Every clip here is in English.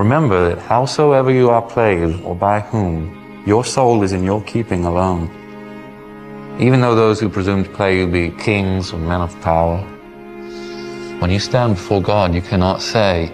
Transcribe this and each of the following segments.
Remember that howsoever you are played, or by whom, your soul is in your keeping alone. Even though those who presume to play you be kings or men of power, when you stand before God, you cannot say,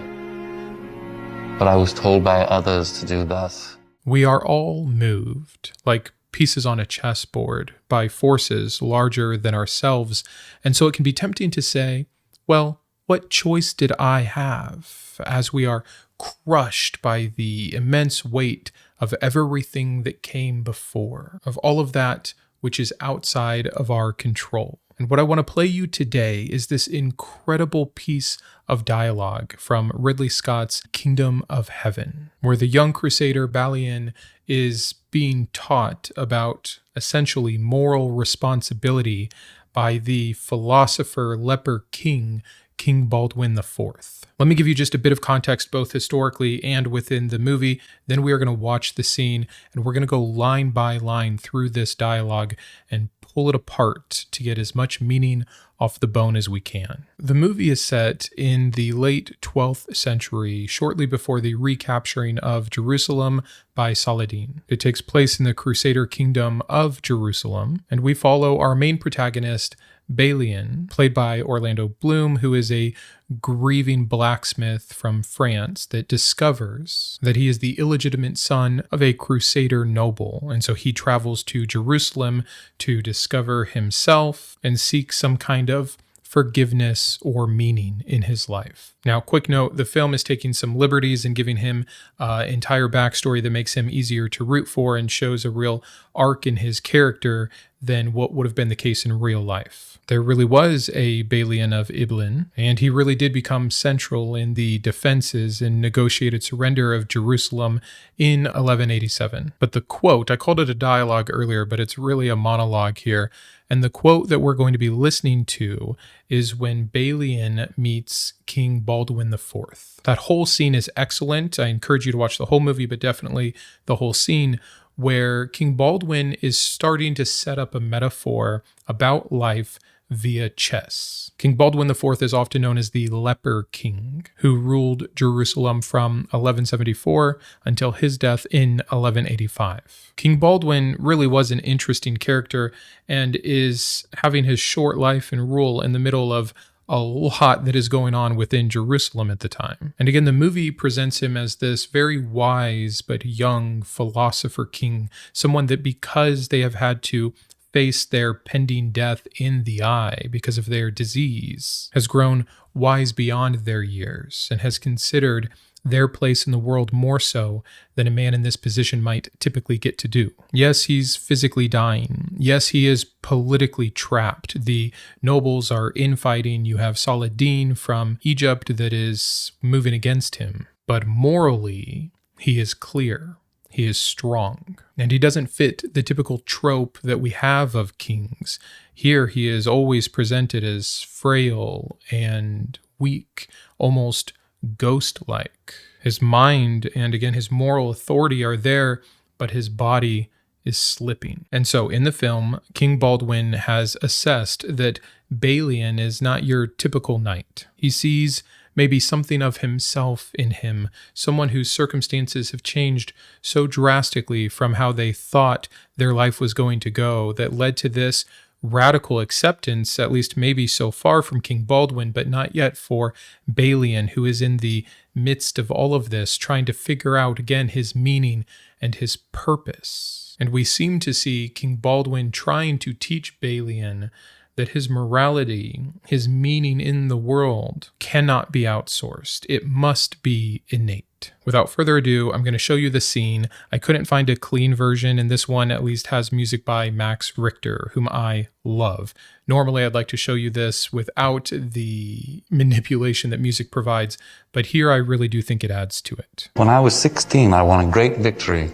"But I was told by others to do thus." We are all moved, like pieces on a chessboard, by forces larger than ourselves, and so it can be tempting to say, well, what choice did I have, as we are crushed by the immense weight of everything that came before, of all of that which is outside of our control. And what I want to play you today is this incredible piece of dialogue from Ridley Scott's Kingdom of Heaven, where the young crusader Balian is being taught about essentially moral responsibility by the philosopher leper king, King Baldwin IV. Let me give you just a bit of context, both historically and within the movie. Then we are going to watch the scene, and we're going to go line by line through this dialogue and pull it apart to get as much meaning off the bone as we can. The movie is set in the late 12th century, shortly before the recapturing of Jerusalem by Saladin. It takes place in the Crusader Kingdom of Jerusalem, and we follow our main protagonist, Balian, played by Orlando Bloom, who is a grieving blacksmith from France that discovers that he is the illegitimate son of a Crusader noble, and so he travels to Jerusalem to discover himself and seek some kind of forgiveness or meaning in his life. Now, quick note, the film is taking some liberties and giving him an entire backstory that makes him easier to root for and shows a real arc in his character than what would have been the case in real life. There really was a Balian of Ibelin, and he really did become central in the defenses and negotiated surrender of Jerusalem in 1187. But the quote, I called it a dialogue earlier, but it's really a monologue here. And the quote that we're going to be listening to is when Balian meets King Baldwin IV. That whole scene is excellent. I encourage you to watch the whole movie, but definitely the whole scene, where King Baldwin is starting to set up a metaphor about life via chess. King Baldwin IV is often known as the Leper King, who ruled Jerusalem from 1174 until his death in 1185. King Baldwin really was an interesting character and is having his short life and rule in the middle of a lot that is going on within Jerusalem at the time. And again, the movie presents him as this very wise but young philosopher king, someone that because they have had to face their pending death in the eye because of their disease, has grown wise beyond their years and has considered their place in the world more so than a man in this position might typically get to do. Yes, he's physically dying. Yes, he is politically trapped. The nobles are infighting. You have Saladin from Egypt that is moving against him. But morally, he is clear. He is strong, and he doesn't fit the typical trope that we have of kings. Here, he is always presented as frail and weak, almost ghost-like. His mind and, again, his moral authority are there, but his body is slipping. And so, in the film, King Baldwin has assessed that Balian is not your typical knight. He sees maybe something of himself in him, someone whose circumstances have changed so drastically from how they thought their life was going to go that led to this radical acceptance, at least maybe so far from King Baldwin, but not yet for Balian, who is in the midst of all of this, trying to figure out, again, his meaning and his purpose. And we seem to see King Baldwin trying to teach Balian that his morality, his meaning in the world, cannot be outsourced. It must be innate. Without further ado, I'm going to show you the scene. I couldn't find a clean version, and this one at least has music by Max Richter, whom I love. Normally, I'd like to show you this without the manipulation that music provides, but here I really do think it adds to it. When I was 16, I won a great victory.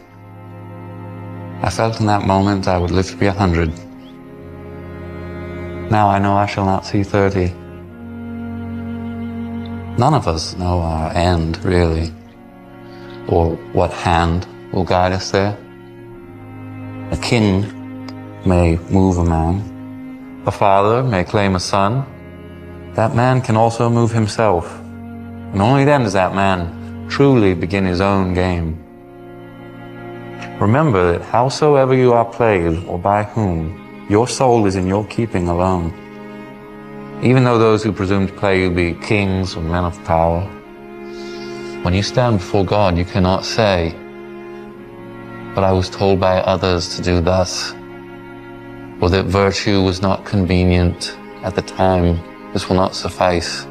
I felt in that moment I would live to be 100. Now I know I shall not see 30. None of us know our end, really, or what hand will guide us there. A king may move a man. A father may claim a son. That man can also move himself. And only then does that man truly begin his own game. Remember that howsoever you are played, or by whom, your soul is in your keeping alone. Even though those who presume to play you be kings or men of power, when you stand before God, you cannot say, "But I was told by others to do thus," or that virtue was not convenient at the time. This will not suffice.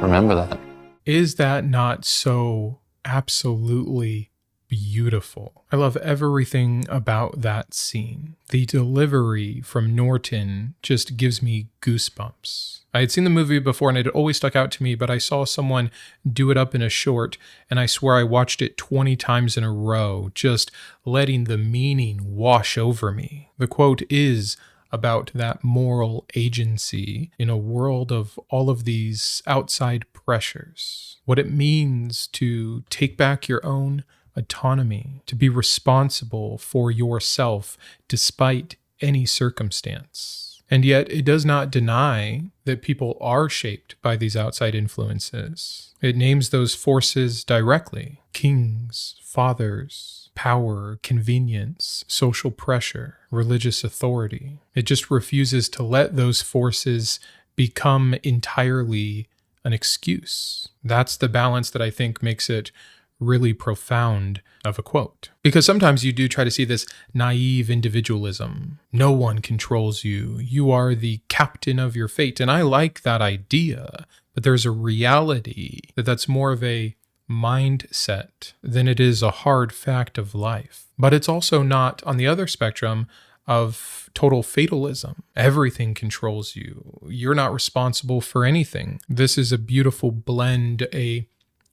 Remember that. Is that not so absolutely beautiful? I love everything about that scene. The delivery from Norton just gives me goosebumps. I had seen the movie before and it had always stuck out to me, but I saw someone do it up in a short, and I swear I watched it 20 times in a row, just letting the meaning wash over me. The quote is about that moral agency in a world of all of these outside pressures. What it means to take back your own autonomy, to be responsible for yourself despite any circumstance. And yet it does not deny that people are shaped by these outside influences. It names those forces directly: kings, fathers, power, convenience, social pressure, religious authority. It just refuses to let those forces become entirely an excuse. That's the balance that I think makes it really profound of a quote. Because sometimes you do try to see this naive individualism. No one controls you. You are the captain of your fate. And I like that idea, but there's a reality that's more of a mindset than it is a hard fact of life. But it's also not on the other spectrum of total fatalism. Everything controls you. You're not responsible for anything. This is a beautiful blend, a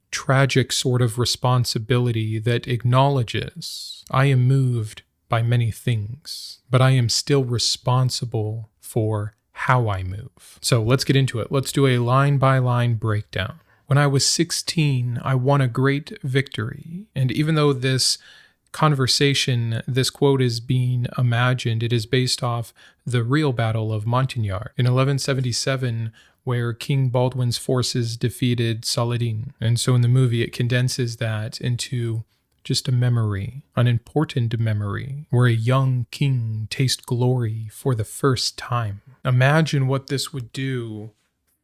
tragic sort of responsibility that acknowledges I am moved by many things, but I am still responsible for how I move. So let's get into it. Let's do a line-by-line breakdown. When I was 16, I won a great victory. And even though this conversation, this quote is being imagined, it is based off the real Battle of Montagnard in 1177, where King Baldwin's forces defeated Saladin. And so in the movie, it condenses that into just a memory, an important memory, where a young king tastes glory for the first time. Imagine what this would do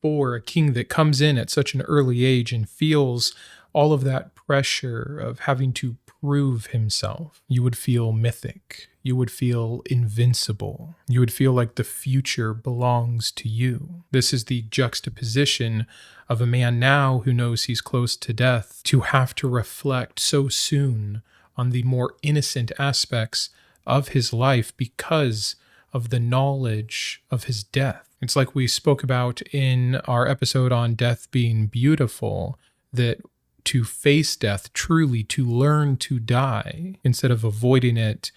for a king that comes in at such an early age and feels all of that pressure of having to prove himself. You would feel mythic. You would feel invincible. You would feel like the future belongs to you. This is the juxtaposition of a man now who knows he's close to death to have to reflect so soon on the more innocent aspects of his life because of the knowledge of his death. It's like we spoke about in our episode on death being beautiful, that to face death, truly to learn to die instead of avoiding it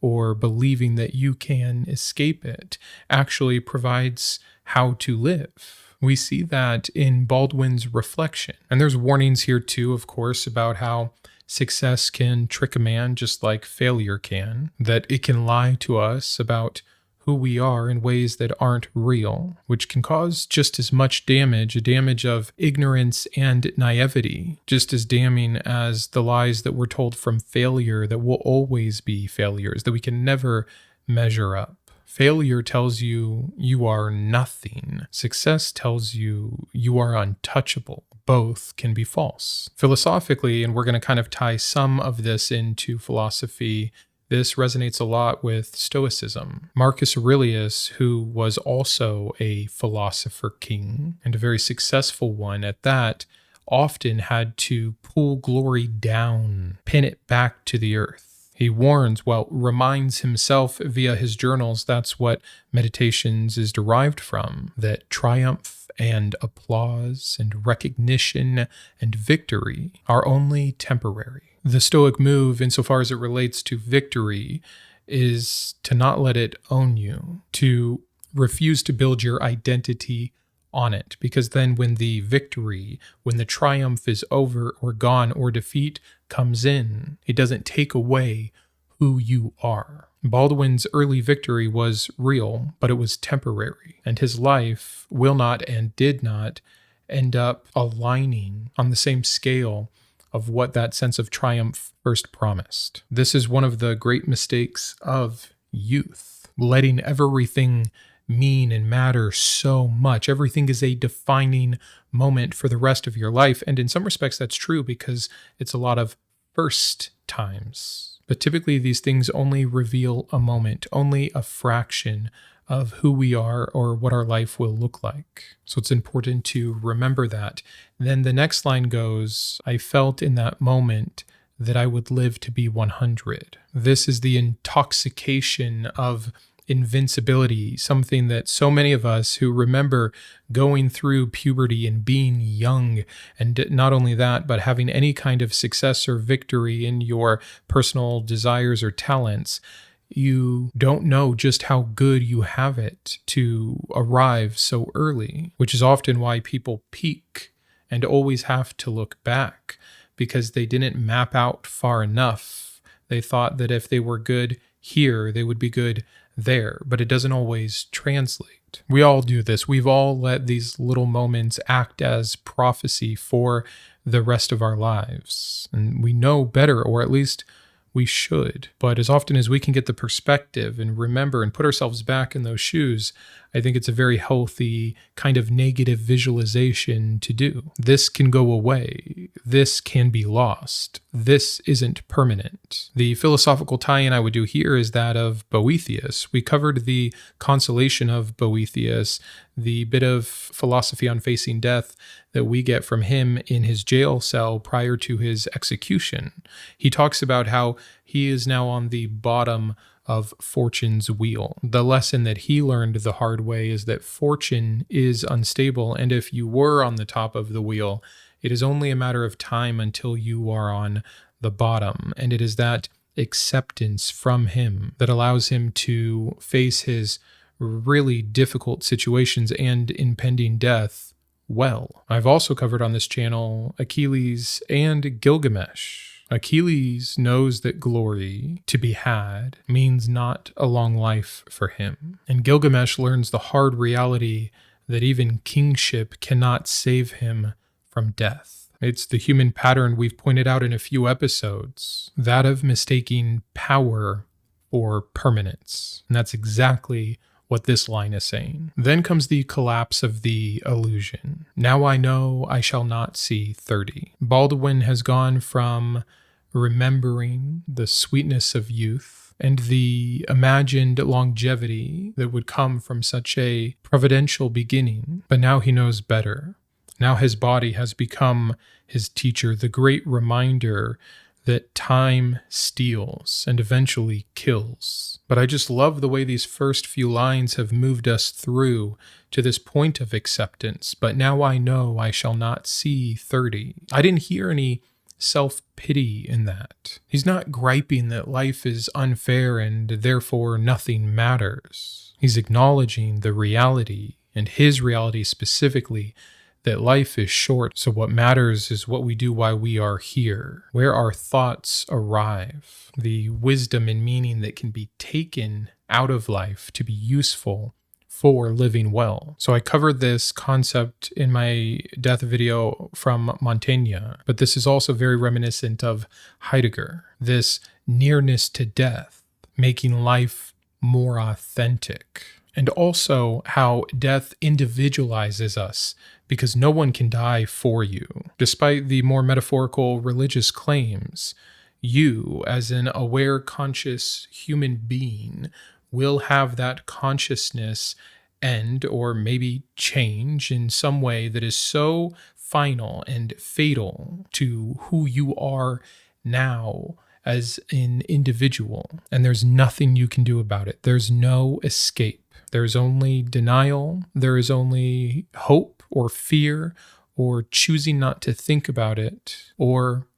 or believing that you can escape it, actually provides how to live. We see that in Baldwin's reflection. And there's warnings here too, of course, about how success can trick a man just like failure can, that it can lie to us about who we are in ways that aren't real, which can cause just as much damage, a damage of ignorance and naivety, just as damning as the lies that we're told from failure that will always be failures, that we can never measure up. Failure tells you you are nothing. Success tells you you are untouchable. Both can be false. Philosophically, and we're going to kind of tie some of this into philosophy, this resonates a lot with Stoicism. Marcus Aurelius, who was also a philosopher king, and a very successful one at that, often had to pull glory down, pin it back to the earth. He warns, reminds himself via his journals, that's what Meditations is derived from, that triumph and applause and recognition and victory are only temporary. The Stoic move, insofar as it relates to victory, is to not let it own you, to refuse to build your identity on it, because then when the victory, when the triumph is over or gone or defeat comes in, it doesn't take away who you are. Baldwin's early victory was real, but it was temporary, and his life will not and did not end up aligning on the same scale of what that sense of triumph first promised. This is one of the great mistakes of youth, letting everything mean and matter so much. Everything is a defining moment for the rest of your life. And in some respects, that's true because it's a lot of first times. But typically, these things only reveal a moment, only a fraction of who we are or what our life will look like. So it's important to remember that. Then the next line goes, I felt in that moment that I would live to be 100. This is the intoxication of invincibility, something that so many of us who remember going through puberty and being young, and not only that, but having any kind of success or victory in your personal desires or talents, you don't know just how good you have it to arrive so early, which is often why people peak and always have to look back, because they didn't map out far enough. They thought that if they were good here, they would be good there, but it doesn't always translate. We all do this. We've all let these little moments act as prophecy for the rest of our lives. And we know better, or at least we should. But as often as we can get the perspective and remember and put ourselves back in those shoes, I think it's a very healthy kind of negative visualization to do. This can go away. This can be lost. This isn't permanent. The philosophical tie-in I would do here is that of Boethius. We covered the consolation of Boethius, the bit of philosophy on facing death that we get from him in his jail cell prior to his execution. He talks about how he is now on the bottom of fortune's wheel. The lesson that he learned the hard way is that fortune is unstable, and if you were on the top of the wheel, it is only a matter of time until you are on the bottom. And it is that acceptance from him that allows him to face his really difficult situations and impending death well. I've also covered on this channel Achilles and Gilgamesh. Achilles knows that glory to be had means not a long life for him. And Gilgamesh learns the hard reality that even kingship cannot save him from death. It's the human pattern we've pointed out in a few episodes, that of mistaking power for permanence. And that's exactly what this line is saying. Then comes the collapse of the illusion. Now I know I shall not see 30. Baldwin has gone from remembering the sweetness of youth and the imagined longevity that would come from such a providential beginning, but now he knows better. Now his body has become his teacher, the great reminder that time steals and eventually kills. But I just love the way these first few lines have moved us through to this point of acceptance. But now I know I shall not see 30. I didn't hear any self-pity in that. He's not griping that life is unfair and therefore nothing matters. He's acknowledging the reality, and his reality specifically, that life is short, so what matters is what we do while we are here, where our thoughts arrive, the wisdom and meaning that can be taken out of life to be useful for living well. So I covered this concept in my death video from Montaigne, but this is also very reminiscent of Heidegger, this nearness to death, making life more authentic. And also how death individualizes us, because no one can die for you. Despite the more metaphorical religious claims, you, as an aware, conscious human being, will have that consciousness end or maybe change in some way that is so final and fatal to who you are now as an individual. And there's nothing you can do about it. There's no escape. There's only denial. There is only hope or fear or choosing not to think about it or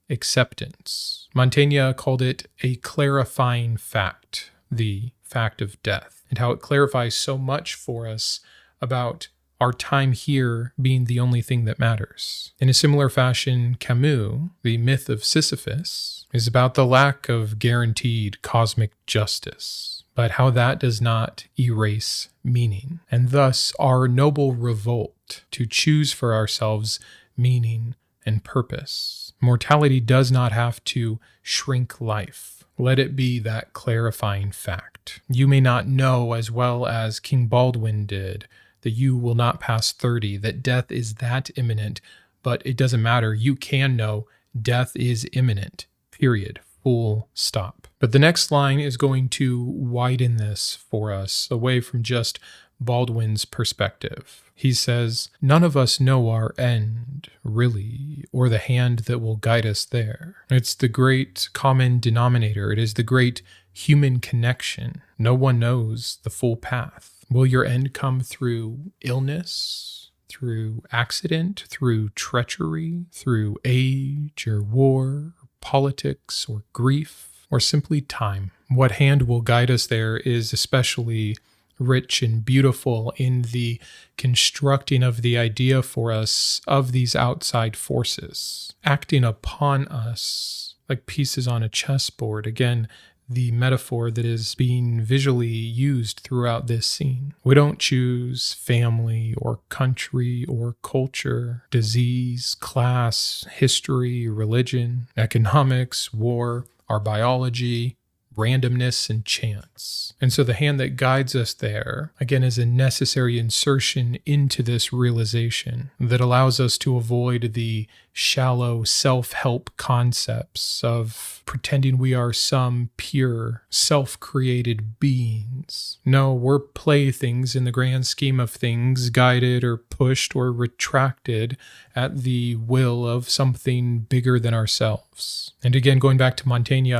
acceptance. Montaigne called it a clarifying fact, the fact of death, and how it clarifies so much for us about our time here being the only thing that matters. In a similar fashion, Camus, the myth of Sisyphus, is about the lack of guaranteed cosmic justice. but how that does not erase meaning, and thus our noble revolt to choose for ourselves meaning and purpose. Mortality does not have to shrink life. Let it be that clarifying fact. You may not know as well as King Baldwin did that you will not pass 30, that death is that imminent, but it doesn't matter. You can know death is imminent, period, full stop. But the next line is going to widen this for us away from just Baldwin's perspective. He says, none of us know our end, really, or the hand that will guide us there. It's the great common denominator. It is the great human connection. No one knows the full path. Will your end come through illness, through accident, through treachery, through age or war, or politics or grief, or simply time? What hand will guide us there is especially rich and beautiful in the constructing of the idea for us of these outside forces, acting upon us like pieces on a chessboard. Again, the metaphor that is being visually used throughout this scene. We don't choose family or country or culture, disease, class, history, religion, economics, war, our biology, randomness, and chance. And so the hand that guides us there, again, is a necessary insertion into this realization that allows us to avoid the shallow self-help concepts of pretending we are some pure, self-created beings. No, we're playthings in the grand scheme of things, guided or pushed or retracted at the will of something bigger than ourselves. And again, going back to Montaigne,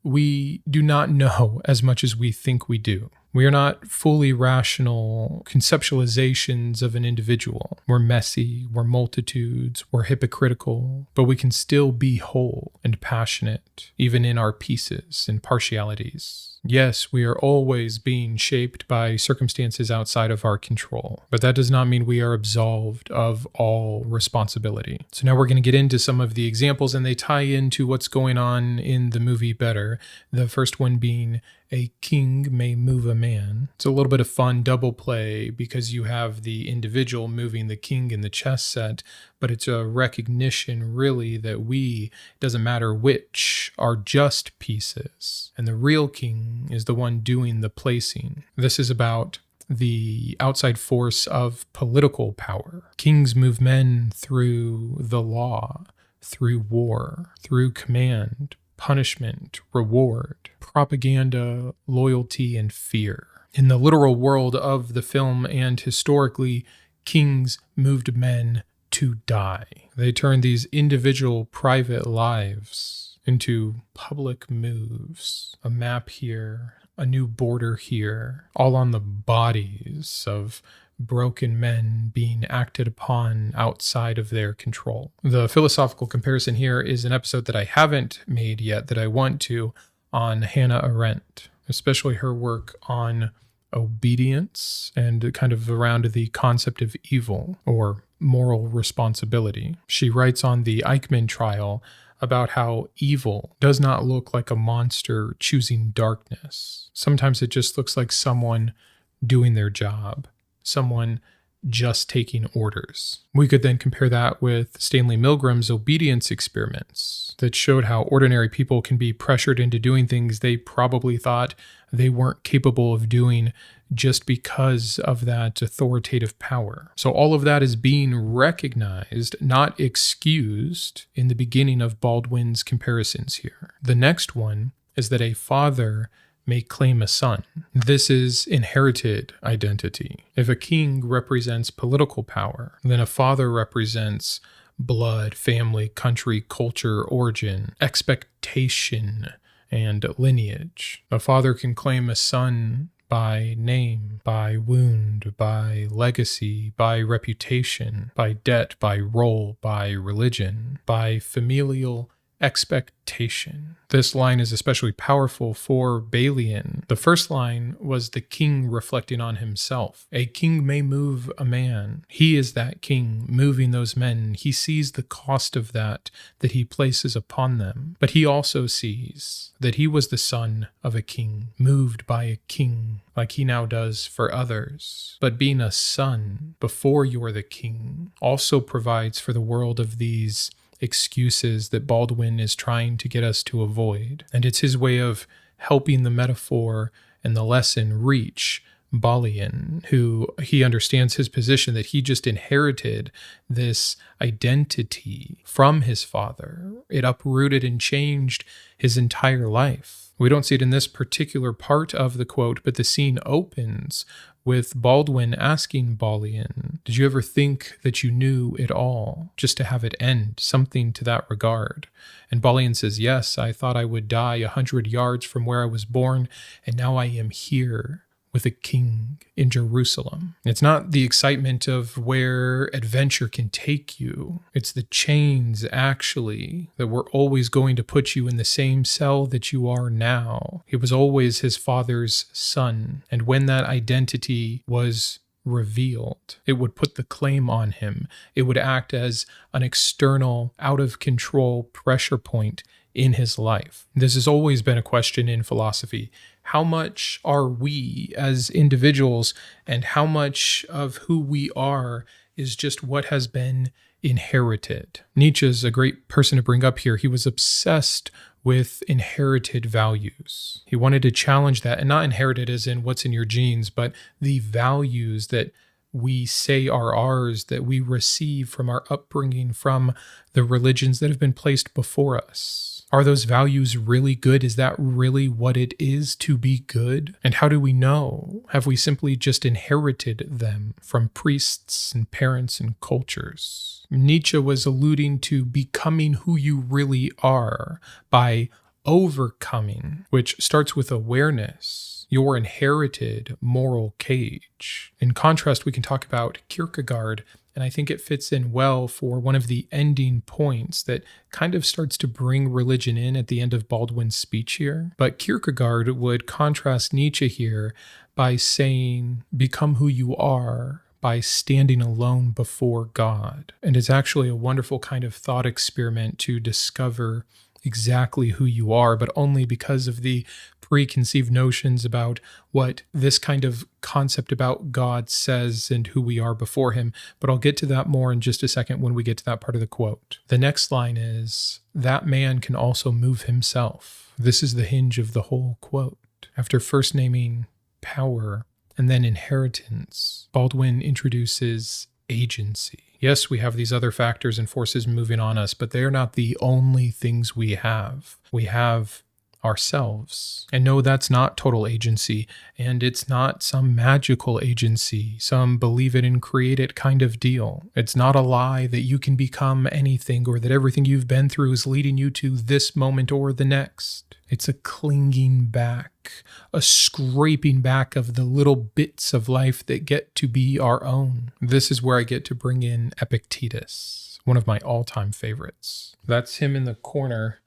we do not know as much as we think we do. We are not fully rational conceptualizations of an individual. We're messy, we're multitudes, we're hypocritical, but we can still be whole and passionate, even in our pieces and partialities. Yes, we are always being shaped by circumstances outside of our control, but that does not mean we are absolved of all responsibility. So now we're going to get into some of the examples, and they tie into what's going on in the movie better. The first one being a king may move a man. It's a little bit of fun double play because you have the individual moving the king in the chess set, but it's a recognition really that we, doesn't matter which, are just pieces. And the real king is the one doing the placing. This is about the outside force of political power. Kings move men through the law, through war, through command, punishment, reward, propaganda, loyalty, and fear. In the literal world of the film and historically, kings moved men to die. They turned these individual private lives into public moves. A map here, a new border here, all on the bodies of broken men being acted upon outside of their control. The philosophical comparison here is an episode that I haven't made yet that I want to, on Hannah Arendt, especially her work on obedience and kind of around the concept of evil or moral responsibility. She writes on the Eichmann trial about how evil does not look like a monster choosing darkness. Sometimes it just looks like someone doing their job, someone just taking orders. We could then compare that with Stanley Milgram's obedience experiments that showed how ordinary people can be pressured into doing things they probably thought they weren't capable of doing just because of that authoritative power. So all of that is being recognized, not excused, in the beginning of Baldwin's comparisons here. The next one is that a father may claim a son. This is inherited identity. If a king represents political power, then a father represents blood, family, country, culture, origin, expectation, and lineage. A father can claim a son by name, by wound, by legacy, by reputation, by debt, by role, by religion, by familial expectation. This line is especially powerful for Balian. The first line was the king reflecting on himself. A king may move a man. He is that king moving those men. He sees the cost of that he places upon them. But he also sees that he was the son of a king, moved by a king, like he now does for others. But being a son before you're the king also provides for the world of these excuses that Baldwin is trying to get us to avoid. And it's his way of helping the metaphor and the lesson reach Balian, who he understands his position that he just inherited this identity from his father. It uprooted and changed his entire life. We don't see it in this particular part of the quote, but the scene opens with Baldwin asking Balian, did you ever think that you knew it all, just to have it end, something to that regard? And Balian says, yes, I thought I would die 100 yards from where I was born, and now I am here with a king in Jerusalem. It's not the excitement of where adventure can take you. It's the chains, actually, that were always going to put you in the same cell that you are now. He was always his father's son. And when that identity was revealed, it would put the claim on him. It would act as an external, out-of-control pressure point in his life. This has always been a question in philosophy. How much are we as individuals, and how much of who we are is just what has been inherited? Nietzsche's a great person to bring up here. He was obsessed with inherited values. He wanted to challenge that, and not inherited as in what's in your genes, but the values that we say are ours, that we receive from our upbringing, from the religions that have been placed before us. Are those values really good? Is that really what it is to be good? And how do we know? Have we simply just inherited them from priests and parents and cultures? Nietzsche was alluding to becoming who you really are by overcoming, which starts with awareness, your inherited moral cage. In contrast, we can talk about Kierkegaard, and I think it fits in well for one of the ending points that kind of starts to bring religion in at the end of Baldwin's speech here. But Kierkegaard would contrast Nietzsche here by saying, become who you are by standing alone before God. And it's actually a wonderful kind of thought experiment to discover exactly who you are, but only because of the preconceived notions about what this kind of concept about God says and who we are before him. But I'll get to that more in just a second when we get to that part of the quote. The next line is, that man can also move himself. This is the hinge of the whole quote. After first naming power and then inheritance, Baldwin introduces agency. Yes, we have these other factors and forces moving on us, but they are not the only things we have. We have ourselves. And no, that's not total agency, and it's not some magical agency, some believe it and create it kind of deal. It's not a lie that you can become anything or that everything you've been through is leading you to this moment or the next. It's a clinging back, a scraping back of the little bits of life that get to be our own. This is where I get to bring in Epictetus, one of my all-time favorites. That's him in the corner,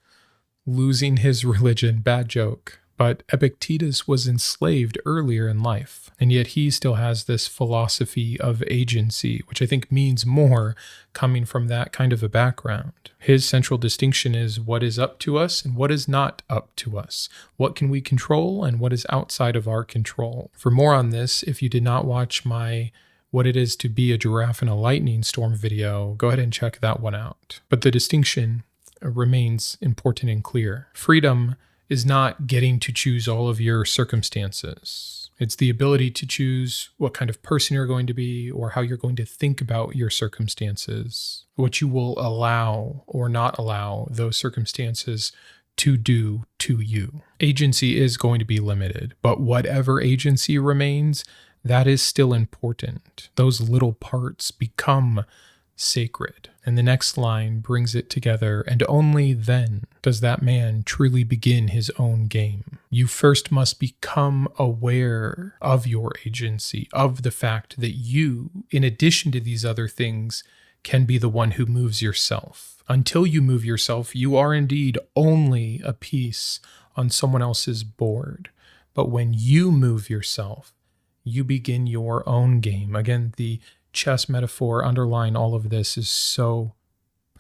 losing his religion, bad joke. But Epictetus was enslaved earlier in life, and yet he still has this philosophy of agency, which I think means more coming from that kind of a background. His central distinction is what is up to us and what is not up to us. What can we control and what is outside of our control. For more on this, if you did not watch my What It Is to Be a Giraffe in a Lightning Storm video, go ahead and check that one out. But the distinction remains important and clear. Freedom is not getting to choose all of your circumstances. It's the ability to choose what kind of person you're going to be or how you're going to think about your circumstances, what you will allow or not allow those circumstances to do to you. Agency is going to be limited, but whatever agency remains, that is still important. Those little parts become sacred. And the next line brings it together, and only then does that man truly begin his own game. You first must become aware of your agency, of the fact that you, in addition to these other things, can be the one who moves yourself. Until you move yourself, you are indeed only a piece on someone else's board. But when you move yourself, you begin your own game. Again, the chess metaphor underlying all of this is so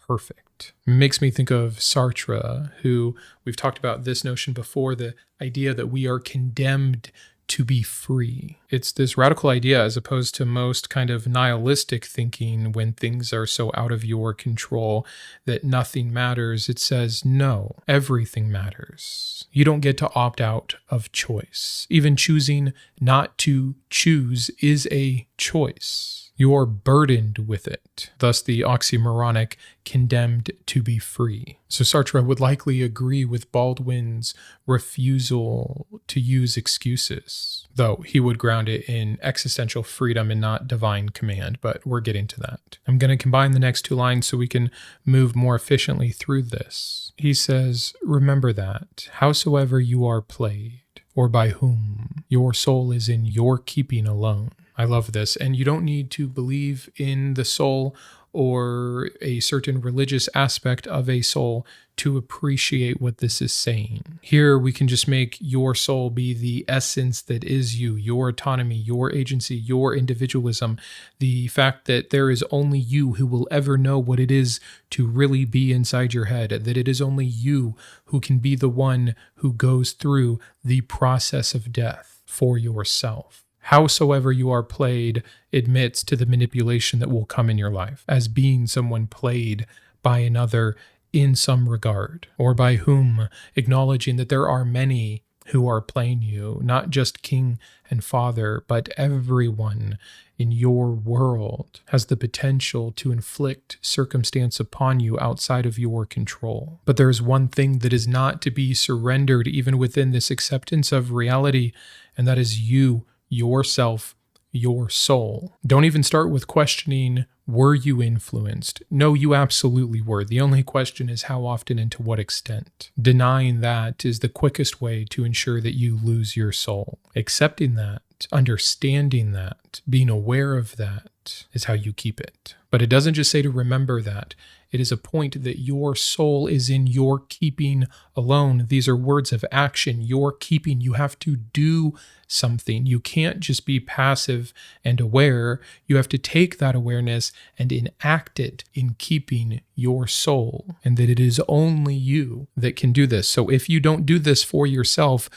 perfect. It makes me think of Sartre, who we've talked about this notion before, the idea that we are condemned to be free. It's this radical idea as opposed to most kind of nihilistic thinking when things are so out of your control that nothing matters. It says, no, everything matters. You don't get to opt out of choice. Even choosing not to choose is a choice. You're burdened with it. Thus the oxymoronic condemned to be free. So Sartre would likely agree with Baldwin's refusal to use excuses, though he would ground it in existential freedom and not divine command, but we're getting to that. I'm going to combine the next two lines so we can move more efficiently through this. He says, remember that, howsoever you are played, or by whom, your soul is in your keeping alone. I love this. And you don't need to believe in the soul or a certain religious aspect of a soul to appreciate what this is saying. Here we can just make your soul be the essence that is you, your autonomy, your agency, your individualism, the fact that there is only you who will ever know what it is to really be inside your head, that it is only you who can be the one who goes through the process of death for yourself. Howsoever you are played admits to the manipulation that will come in your life as being someone played by another in some regard, or by whom, acknowledging that there are many who are playing you, not just king and father, but everyone in your world has the potential to inflict circumstance upon you outside of your control. But there is one thing that is not to be surrendered even within this acceptance of reality, and that is you, yourself, your soul. Don't even start with questioning, were you influenced? No, you absolutely were. The only question is how often and to what extent. Denying that is the quickest way to ensure that you lose your soul. Accepting that, understanding that, being aware of that is how you keep it. But it doesn't just say to remember that. It is a point that your soul is in your keeping alone. These are words of action. Your keeping. You have to do something. You can't just be passive and aware. You have to take that awareness and enact it in keeping your soul. And that it is only you that can do this. So if you don't do this for yourself,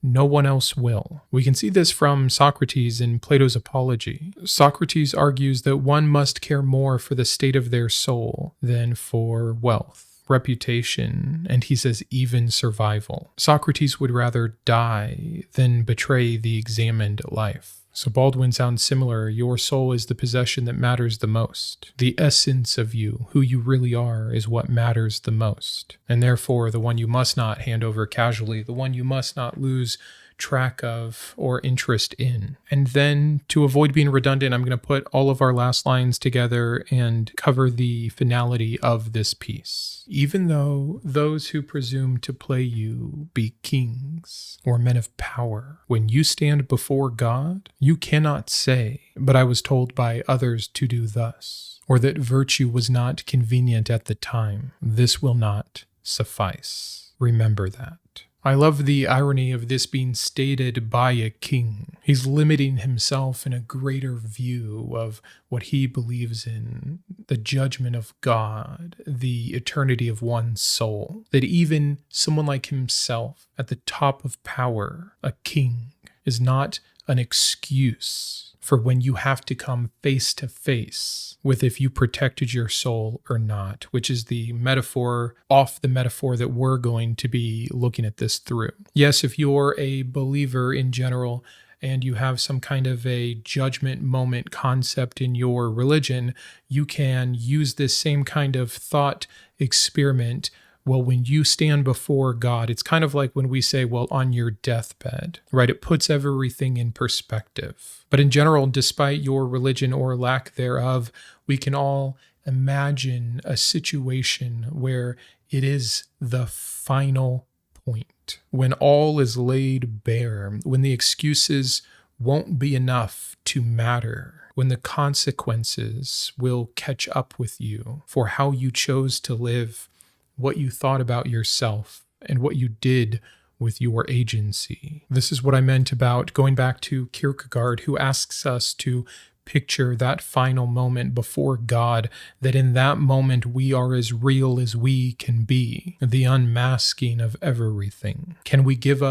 no one else will. We can see this from Socrates in Plato's Apology. Socrates argues that one must care more for the state of their soul than for wealth, reputation, and he says even survival. Socrates would rather die than betray the examined life. So Baldwin sounds similar. Your soul is the possession that matters the most. The essence of you, who you really are, is what matters the most. And therefore, the one you must not hand over casually, the one you must not lose track of or interest in. And then, to avoid being redundant, I'm going to put all of our last lines together and cover the finality of this piece. Even though those who presume to play you be kings or men of power, when you stand before God, you cannot say, but I was told by others to do thus, or that virtue was not convenient at the time. This will not suffice. Remember that. I love the irony of this being stated by a king. He's limiting himself in a greater view of what he believes in, the judgment of God, the eternity of one's soul. That even someone like himself, at the top of power, a king, is not an excuse for when you have to come face to face with if you protected your soul or not, which is the metaphor off the metaphor that we're going to be looking at this through. Yes, if you're a believer in general and you have some kind of a judgment moment concept in your religion, you can use this same kind of thought experiment. Well, when you stand before God, it's kind of like when we say, well, on your deathbed, right? It puts everything in perspective. But in general, despite your religion or lack thereof, we can all imagine a situation where it is the final point, when all is laid bare, when the excuses won't be enough to matter, when the consequences will catch up with you for how you chose to live, what you thought about yourself, and what you did with your agency. This is what I meant about going back to Kierkegaard, who asks us to picture that final moment before God, that in that moment we are as real as we can be, the unmasking of everything. Can we give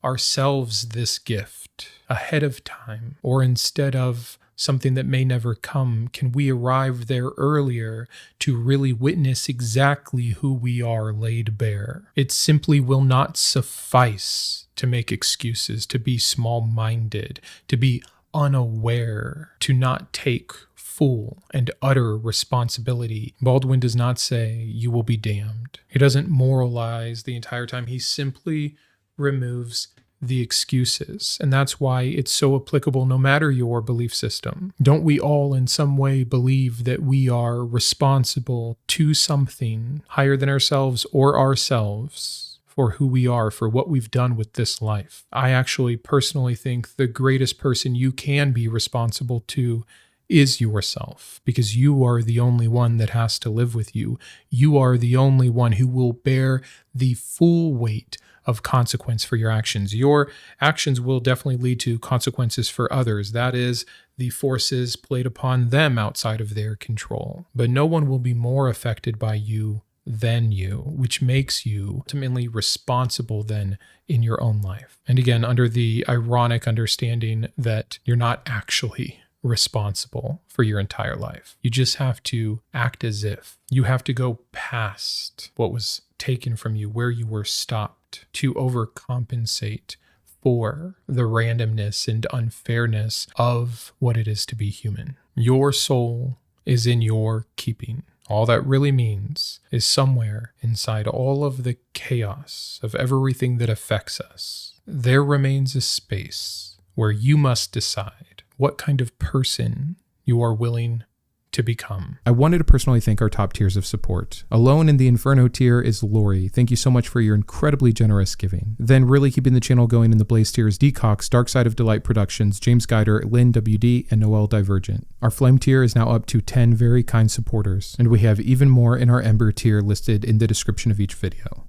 ourselves this gift ahead of time, or instead of something that may never come, can we arrive there earlier to really witness exactly who we are laid bare? It simply will not suffice to make excuses, to be small-minded, to be unaware, to not take full and utter responsibility. Baldwin does not say, "You will be damned." He doesn't moralize the entire time. He simply removes the excuses. And that's why it's so applicable no matter your belief system. Don't we all in some way believe that we are responsible to something higher than ourselves or ourselves for who we are, for what we've done with this life? I actually personally think the greatest person you can be responsible to is yourself, because you are the only one that has to live with you. You are the only one who will bear the full weight of consequence for your actions. Your actions will definitely lead to consequences for others. That is, the forces played upon them outside of their control. But no one will be more affected by you than you, which makes you ultimately responsible then in your own life. And again, under the ironic understanding that you're not actually responsible for your entire life. You just have to act as if. You have to go past what was taken from you, where you were stopped, to overcompensate for the randomness and unfairness of what it is to be human. Your soul is in your keeping. All that really means is somewhere inside all of the chaos of everything that affects us, there remains a space where you must decide what kind of person you are willing to become. I wanted to personally thank our top tiers of support. Alone in the Inferno tier is Lori. Thank you so much for your incredibly generous giving. Then really keeping the channel going in the Blaze tier is Decox, Dark Side of Delight Productions, James Geider, Lyn W-D, and Noëldivergent. Our Flame tier is now up to 10 very kind supporters, and we have even more in our Ember tier listed in the description of each video.